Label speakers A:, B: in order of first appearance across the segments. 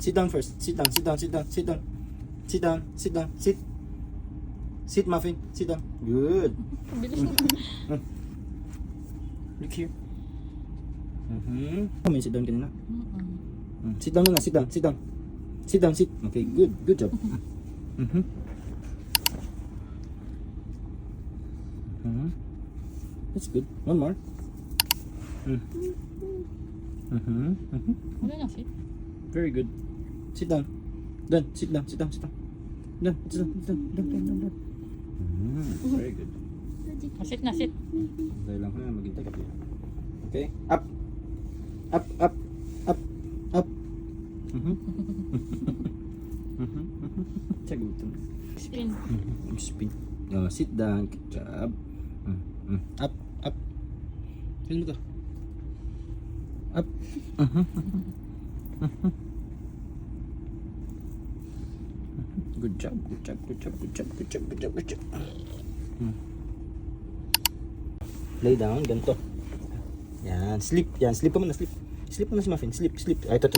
A: Sit down first. Sit down, sit down, sit down, sit down. Sit down, sit down, sit. Sit, Muffin. Sit down. Good.
B: Bilis na.
A: Look here. Come in, sit down kanina. Sit down muna, sit down, sit down. Sit down, sit. Okay, good. Good job. That's good. One more.
B: Wala na, sit.
A: Very good. Sit down. Done. Sit down, sit down, sit down. Done. Sit down, sit down, done. Very good.
B: Sit na, sit.
A: Dahil lang ha, maghintay ka. Okay? Up. Up, up, up, up. Sagutan.
B: Spin.
A: Spin. Sit down. Good job. Up, up. Feel mo to. Up. Good job, good job, good job, good job, good job, good job, good job. Lay down, ganito. Yan, sleep. Yan, sleep pa muna, sleep. Sleep muna si Muffin, sleep, sleep. Ay, ito.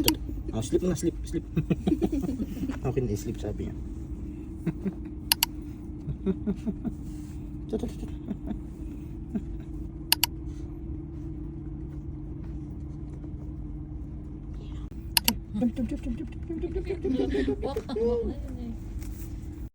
A: Oh, sleep muna, sleep, sleep. Okay na, sleep sabi niya. Ito. Jump.
B: Walk.